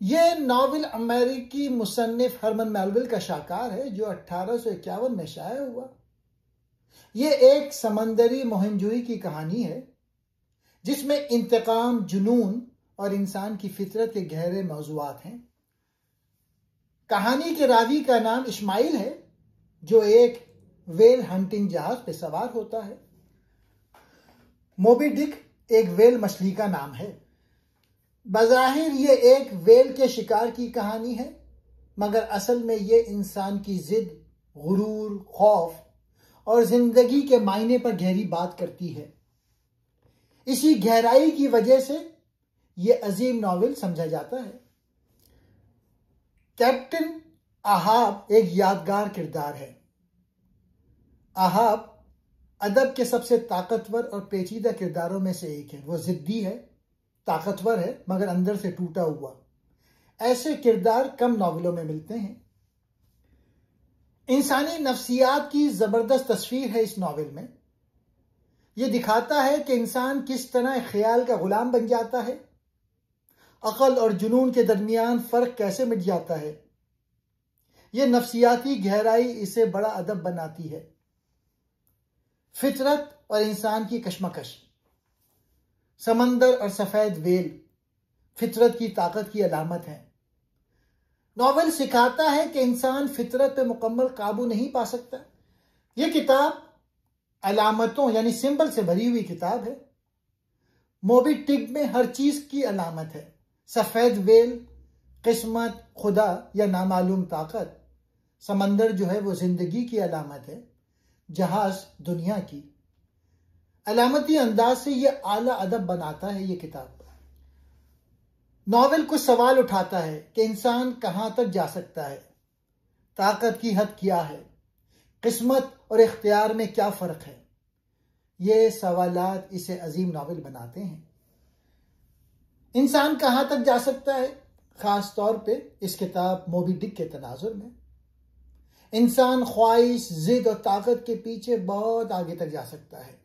ये नावल अमेरिकी मुसन्निफ हरमन मेलविल का शाकार है जो 1851 में शाया हुआ। ये एक समंदरी मोहनजोई की कहानी है जिसमें इंतकाम, जुनून और इंसान की फितरत के गहरे मौज़ूआत हैं। कहानी के रावी का नाम इस्माइल है जो एक वेल हंटिंग जहाज पे सवार होता है। मोबी डिक एक वेल मछली का नाम है। बज़ाहिर ये एक वेल के शिकार की कहानी है, मगर असल में ये इंसान की जिद, गुरूर, खौफ और जिंदगी के मायने पर गहरी बात करती है। इसी गहराई की वजह से ये अजीम नॉवेल समझा जाता है। कैप्टन अहाब एक यादगार किरदार है। अहाब अदब के सबसे ताकतवर और पेचीदा किरदारों में से एक है। वो जिद्दी है, ताकतवर है, मगर अंदर से टूटा हुआ। ऐसे किरदार कम नॉवेलों में मिलते हैं। इंसानी नफ्सियात की जबरदस्त तस्वीर है इस नॉवेल में। यह दिखाता है कि इंसान किस तरह ख्याल का गुलाम बन जाता है, अकल और जुनून के दरमियान फर्क कैसे मिट जाता है। यह नफ्सियाती गहराई इसे बड़ा अदब बनाती है। फितरत और इंसान की कशमकश। समंदर और सफेद वेल फितरत की ताकत की अलामत है। नॉवेल सिखाता है कि इंसान फितरत पे मुकम्मल काबू नहीं पा सकता। यह किताब अलामतों यानी सिंबल से भरी हुई किताब है। मोबी डिक में हर चीज की अलामत है। सफेद वेल किस्मत, खुदा या नामालूम ताकत। समंदर जो है वो जिंदगी की अलामत है। जहाज दुनिया की। अलामती अंदाज से यह आला अदब बनाता है ये किताब। नॉवेल कुछ सवाल उठाता है कि इंसान कहां तक जा सकता है, ताकत की हद क्या है, किस्मत और इख्तियार में क्या फर्क है। ये सवालात इसे अजीम नॉवेल बनाते हैं। इंसान कहां तक जा सकता है, खास तौर पे इस किताब मोबी डिक के तनाजुर में। इंसान ख्वाहिश, जिद और ताकत के पीछे बहुत आगे तक जा सकता है,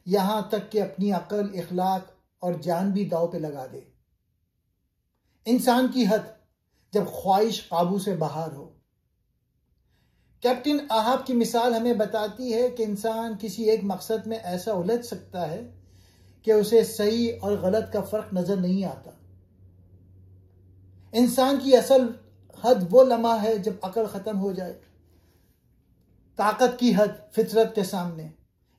यहां तक कि अपनी अकल, इखलाक और जान भी दांव पे लगा दे। इंसान की हद जब ख्वाहिश काबू से बाहर हो। कैप्टन अहाब की मिसाल हमें बताती है कि इंसान किसी एक मकसद में ऐसा उलझ सकता है कि उसे सही और गलत का फर्क नजर नहीं आता। इंसान की असल हद वो लम्हा है जब अकल खत्म हो जाए। ताकत की हद फितरत के सामने।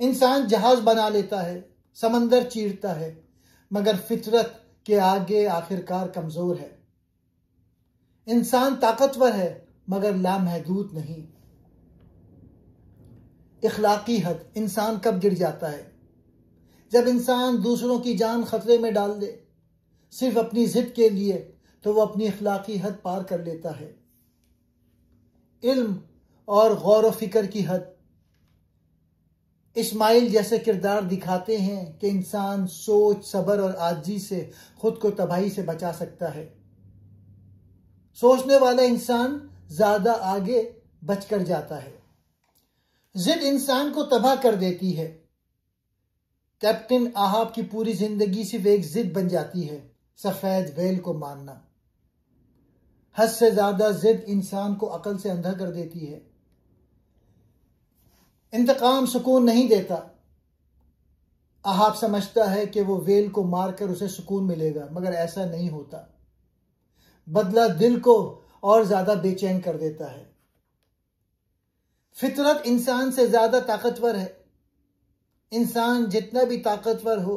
इंसान जहाज बना लेता है, समंदर चीरता है, मगर फितरत के आगे आखिरकार कमजोर है। इंसान ताकतवर है मगर लामहदूद नहीं। इखलाकी हद। इंसान कब गिर जाता है, जब इंसान दूसरों की जान खतरे में डाल दे सिर्फ अपनी जिद के लिए, तो वो अपनी इखलाकी हद पार कर लेता है। इल्म और गौर व फिक्र की हद। इस्माइल जैसे किरदार दिखाते हैं कि इंसान सोच, सब्र और आजिज़ी से खुद को तबाही से बचा सकता है। सोचने वाला इंसान ज्यादा आगे बचकर जाता है। जिद इंसान को तबाह कर देती है। कैप्टन अहाब की पूरी जिंदगी सिर्फ एक जिद बन जाती है, सफेद वेल को मारना। हद से ज्यादा जिद इंसान को अकल से अंधा कर देती है। इंतकाम सुकून नहीं देता। अहाब समझता है कि वो वेल को मारकर उसे सुकून मिलेगा, मगर ऐसा नहीं होता। बदला दिल को और ज्यादा बेचैन कर देता है। फितरत इंसान से ज्यादा ताकतवर है। इंसान जितना भी ताकतवर हो,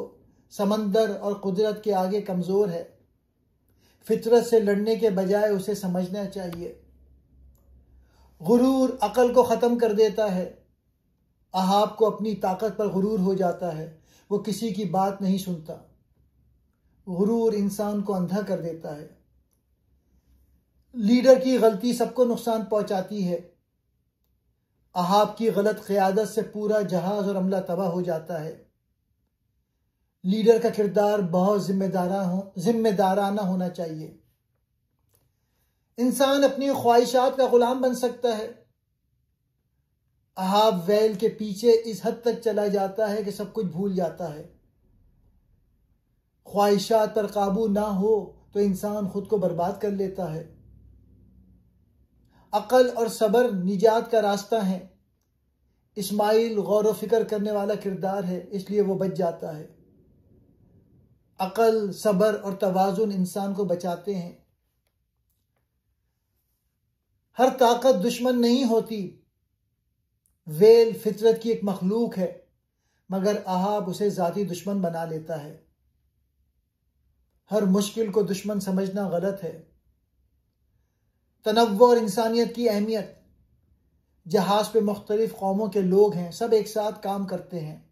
समंदर और कुदरत के आगे कमजोर है। फितरत से लड़ने के बजाय उसे समझना चाहिए। गुरूर अकल को खत्म कर देता है। अहाब को अपनी ताकत पर गुरूर हो जाता है। वो किसी की बात नहीं सुनता। गुरूर इंसान को अंधा कर देता है। लीडर की गलती सबको नुकसान पहुंचाती है। अहाब की गलत क़यादत से पूरा जहाज और अमला तबाह हो जाता है। लीडर का किरदार बहुत जिम्मेदाराना होना चाहिए। इंसान अपनी ख्वाहिशात का गुलाम बन सकता है। अहाब वेल के पीछे इस हद तक चला जाता है कि सब कुछ भूल जाता है। ख्वाहिशात पर काबू ना हो तो इंसान खुद को बर्बाद कर लेता है। अकल और सब्र निजात का रास्ता है। इस्माइल गौर व फिक्र करने वाला किरदार है, इसलिए वो बच जाता है। अकल, सब्र और तवाज़ुन इंसान को बचाते हैं। हर ताकत दुश्मन नहीं होती। वेल फितरत की एक मखलूक है, मगर अहाब उसे ज़ाती दुश्मन बना लेता है। हर मुश्किल को दुश्मन समझना गलत है। तनव्वुर और इंसानियत की अहमियत। जहाज पे मुख्तलिफ कौमों के लोग हैं, सब एक साथ काम करते हैं।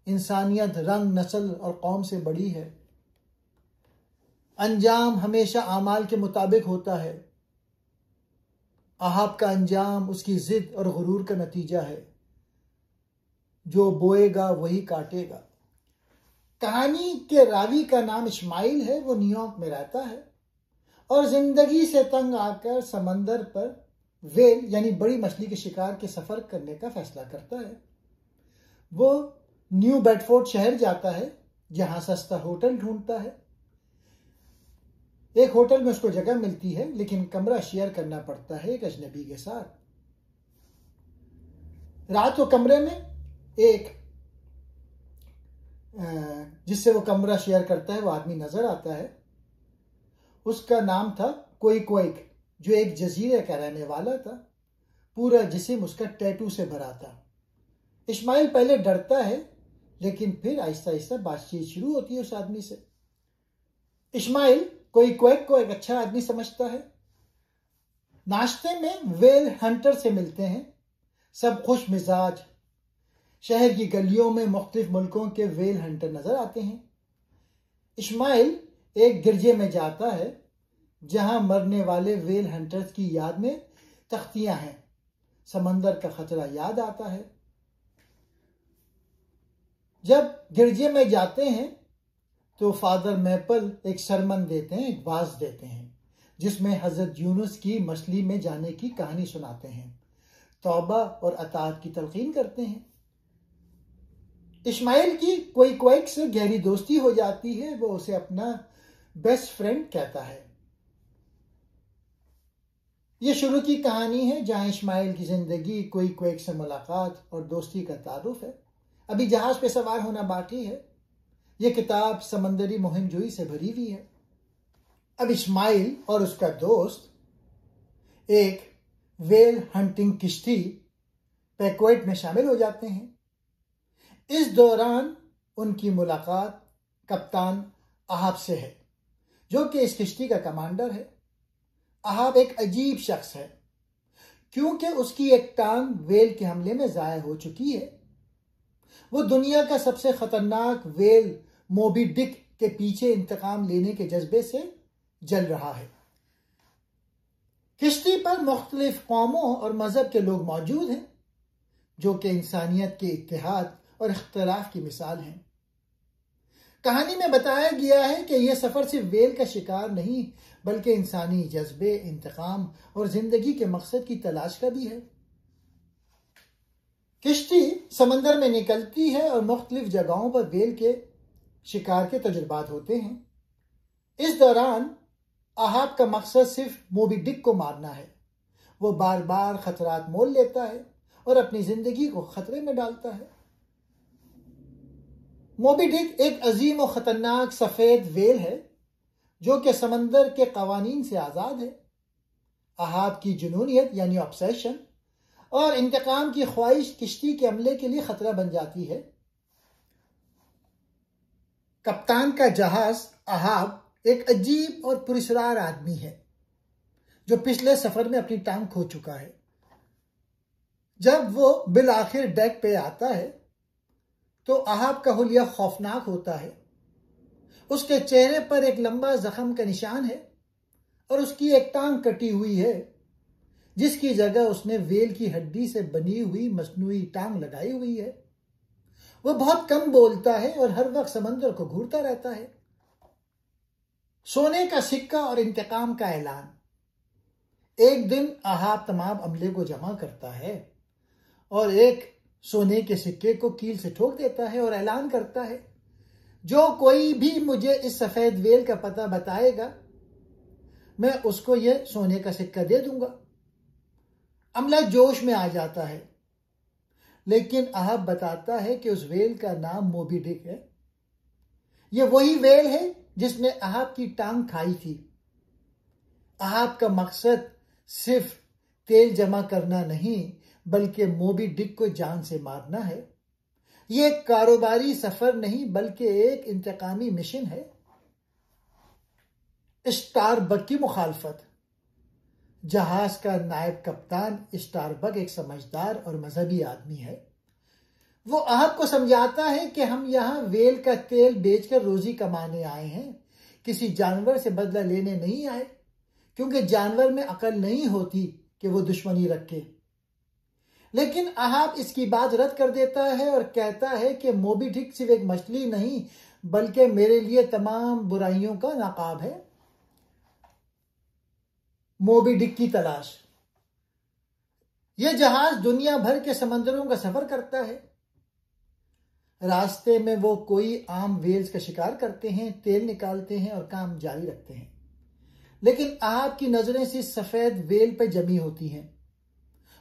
इंसानियत रंग, नस्ल और कौम से बड़ी है। अंजाम हमेशा आमाल के मुताबिक होता है। अहाब का अंजाम उसकी जिद और गुरूर का नतीजा है। जो बोएगा वही काटेगा। कहानी के रावी का नाम इस्माइल है। वो न्यूयॉर्क में रहता है और जिंदगी से तंग आकर समंदर पर वेल यानी बड़ी मछली के शिकार के सफर करने का फैसला करता है। वो न्यू बेडफोर्ड शहर जाता है, जहां सस्ता होटल ढूंढता है। एक होटल में उसको जगह मिलती है, लेकिन कमरा शेयर करना पड़ता है एक अजनबी के साथ। रात को कमरे में एक जिससे वो कमरा शेयर करता है वो आदमी नजर आता है। उसका नाम था कोई कोइक, जो एक जजीरे का रहने वाला था। पूरा जिस्म उसका टैटू से भरा था। इस्माइल पहले डरता है, लेकिन फिर आहिस्ता आहिस्ता बातचीत शुरू होती है उस आदमी से। इस्माइल कोई क्वेक को एक अच्छा आदमी समझता है। नाश्ते में वेल हंटर से मिलते हैं। सब खुश मिजाज। शहर की गलियों में मुख्तलिफ मुल्कों के वेल हंटर नजर आते हैं। इस्माइल एक गिरजे में जाता है, जहां मरने वाले वेल हंटर्स की याद में तख्तियां हैं। समंदर का खतरा याद आता है। जब गिरजे में जाते हैं तो फादर मैपल एक सरमन देते हैं, एक वाज देते हैं, जिसमें हजरत यूनुस की मछली में जाने की कहानी सुनाते हैं। तौबा और अताअत की तलकीन करते हैं। इस्माइल की कोई क्वेक से गहरी दोस्ती हो जाती है। वो उसे अपना बेस्ट फ्रेंड कहता है। यह शुरू की कहानी है, जहां इस्माइल की जिंदगी कोई क्वेक से मुलाकात और दोस्ती का तारुफ है। अभी जहाज पे सवार होना बाकी है। यह किताब समंदरी मुहिमजोई से भरी हुई है। अब इस्माइल और उसका दोस्त एक वेल हंटिंग किश्ती पैक्वेट में शामिल हो जाते हैं। इस दौरान उनकी मुलाकात कप्तान अहाब से है, जो कि इस किश्ती का कमांडर है। अहाब एक अजीब शख्स है, क्योंकि उसकी एक टांग वेल के हमले में जाया हो चुकी है। वो दुनिया का सबसे खतरनाक वेल मोबी डिक के पीछे इंतकाम लेने के जज्बे से जल रहा है। किश्ती पर मुख्तलिफ कौमों और मजहब के लोग मौजूद हैं, जो कि इंसानियत के इत्तेहाद और इख्तिलाफ की मिसाल हैं। कहानी में बताया गया है कि यह सफर सिर्फ वेल का शिकार नहीं, बल्कि इंसानी जज्बे, इंतकाम और जिंदगी के मकसद की तलाश का भी है। किश्ती समंदर में निकलती है और मुख्तलिफ जगहों पर वेल के शिकार के तजुर्बात होते हैं। इस दौरान अहाब का मकसद सिर्फ मोबी डिक को मारना है। वो बार बार खतरात मोल लेता है और अपनी जिंदगी को खतरे में डालता है। मोबी डिक एक अजीम और खतरनाक सफेद वेल है, जो कि समंदर के कवानीन से आजाद है। अहाब की जुनूनियत यानी ऑब्सेशन और इंतकाम की ख्वाहिश किश्ती के हमले के लिए खतरा बन जाती है। कप्तान का जहाज अहाब एक अजीब और पुरस्कार आदमी है, जो पिछले सफर में अपनी टांग खो चुका है। जब वो बिल आखिर डेक पे आता है तो अहाब का हुलिया खौफनाक होता है। उसके चेहरे पर एक लंबा जख्म का निशान है और उसकी एक टांग कटी हुई है, जिसकी जगह उसने वेल की हड्डी से बनी हुई मसनूई टांग लगाई हुई है। वह बहुत कम बोलता है और हर वक्त समंदर को घूरता रहता है। सोने का सिक्का और इंतकाम का ऐलान। एक दिन अहाब तमाम अमले को जमा करता है और एक सोने के सिक्के को कील से ठोक देता है और ऐलान करता है, जो कोई भी मुझे इस सफेद वेल का पता बताएगा, मैं उसको ये सोने का सिक्का दे दूंगा। अमला जोश में आ जाता है, लेकिन अहाब बताता है कि उस वेल का नाम मोबी डिक है। यह वही वेल है जिसने अहाब की टांग खाई थी। अहाब का मकसद सिर्फ तेल जमा करना नहीं, बल्कि मोबी डिक को जान से मारना है। यह एक कारोबारी सफर नहीं, बल्कि एक इंतकामी मिशन है। स्टारबक की मुखालफत। जहाज का नायब कप्तान स्टारबक एक समझदार और मजहबी आदमी है। वो अहाब को समझाता है कि हम यहाँ वेल का तेल बेचकर रोजी कमाने आए हैं, किसी जानवर से बदला लेने नहीं आए, क्योंकि जानवर में अकल नहीं होती कि वो दुश्मनी रखे। लेकिन अहाब इसकी बात रद्द कर देता है और कहता है कि मोबी डिक सिर्फ एक मछली नहीं, बल्कि मेरे लिए तमाम बुराइयों का नकाब है। मोबी डिक की तलाश। यह जहाज दुनिया भर के समंदरों का सफर करता है। रास्ते में वो कोई आम वेल्स का शिकार करते हैं, तेल निकालते हैं और काम जारी रखते हैं। लेकिन अहाब की नजरें सिर्फ सफेद वेल पर जमी होती हैं।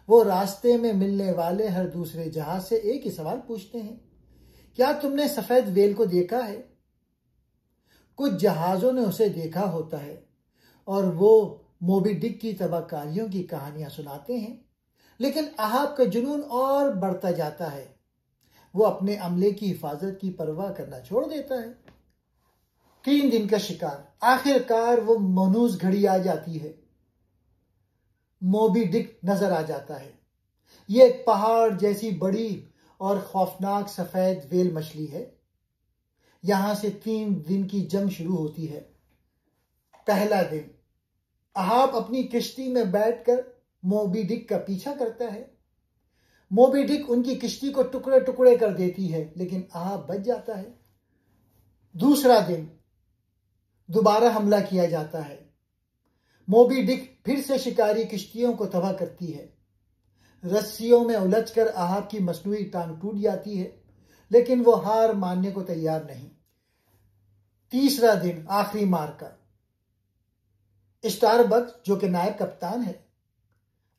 वो रास्ते में मिलने वाले हर दूसरे जहाज से एक ही सवाल पूछते हैं, क्या तुमने सफेद वेल को देखा है? कुछ जहाजों ने उसे देखा होता है और वो मोबी डिक की तबाहकारियों की कहानियां सुनाते हैं। लेकिन अहाब का जुनून और बढ़ता जाता है। वो अपने अमले की हिफाजत की परवाह करना छोड़ देता है। 3 दिन का शिकार। आखिरकार वो मनूस घड़ी आ जाती है। मोबी डिक नजर आ जाता है। ये एक पहाड़ जैसी बड़ी और खौफनाक सफेद वेल मछली है। यहां से 3 दिन की जंग शुरू होती है। पहला दिन। अहाब अपनी किश्ती में बैठकर मोबी डिक का पीछा करता है। मोबी डिक उनकी किश्ती को टुकड़े टुकड़े कर देती है, लेकिन अहाब बच जाता है। दूसरा दिन। दोबारा हमला किया जाता है। मोबी डिक फिर से शिकारी किश्तियों को तबाह करती है। रस्सियों में उलझकर अहाब की मसनूई टांग टूट जाती है, लेकिन वो हार मानने को तैयार नहीं। तीसरा दिन। आखिरी मार्का। स्टारबक, जो कि नायब कप्तान है,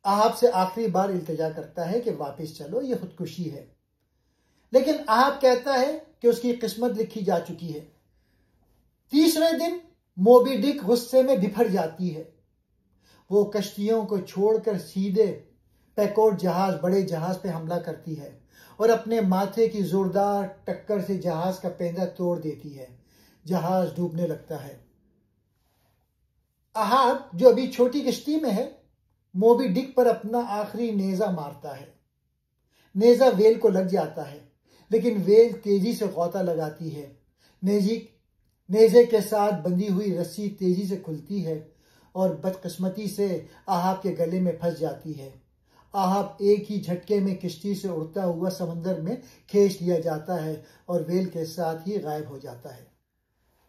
अहाब से आखिरी बार इल्तिजा करता है कि वापस चलो, ये खुदकुशी है। लेकिन अहाब कहता है कि उसकी किस्मत लिखी जा चुकी है। तीसरे दिन मोबी डिक गुस्से में बिफर जाती है। वो कश्तियों को छोड़कर सीधे पैकोट जहाज, बड़े जहाज पे हमला करती है और अपने माथे की जोरदार टक्कर से जहाज का पेंदा तोड़ देती है। जहाज डूबने लगता है। अहाब, जो अभी छोटी किश्ती में है, मोबी डिक पर अपना आखिरी नेजा मारता है। नेजा वेल को लग जाता है, लेकिन वेल तेजी से गौता लगाती है। नेजे के साथ बंधी हुई रस्सी तेजी से खुलती है और बदकिस्मती से अहाब के गले में फंस जाती है। अहाब एक ही झटके में किश्ती से उड़ता हुआ समंदर में खींच लिया जाता है और वेल के साथ ही गायब हो जाता है।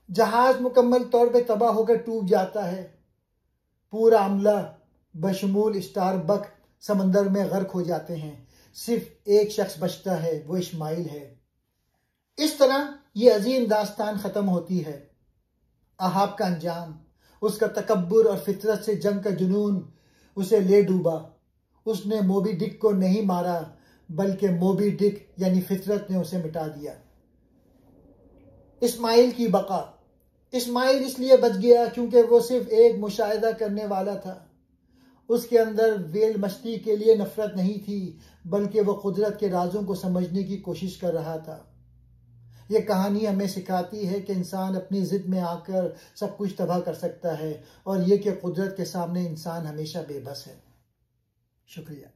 जहाज मुकम्मल तौर पे तबाह होकर टूट जाता है। पूरा अमला बशमूल स्टारबक समंदर में गर्क हो जाते हैं। सिर्फ एक शख्स बचता है, वो इस्माइल है। इस तरह ये अजीम दास्तान खत्म होती है। अहाब का अंजाम। उसका तकब्बुर और फितरत से जंग का जुनून उसे ले डूबा। उसने मोबी डिक को नहीं मारा, बल्कि मोबी डिक यानी फितरत ने उसे मिटा दिया। इस्माइल की बका। इस्माइल इसलिए बच गया क्योंकि वो सिर्फ एक मुशाहिदा करने वाला था। उसके अंदर वेल मछली के लिए नफरत नहीं थी, बल्कि वो कुदरत के राजों को समझने की कोशिश कर रहा था। ये कहानी हमें सिखाती है कि इंसान अपनी जिद में आकर सब कुछ तबाह कर सकता है, और ये कि कुदरत के सामने इंसान हमेशा बेबस है। शुक्रिया।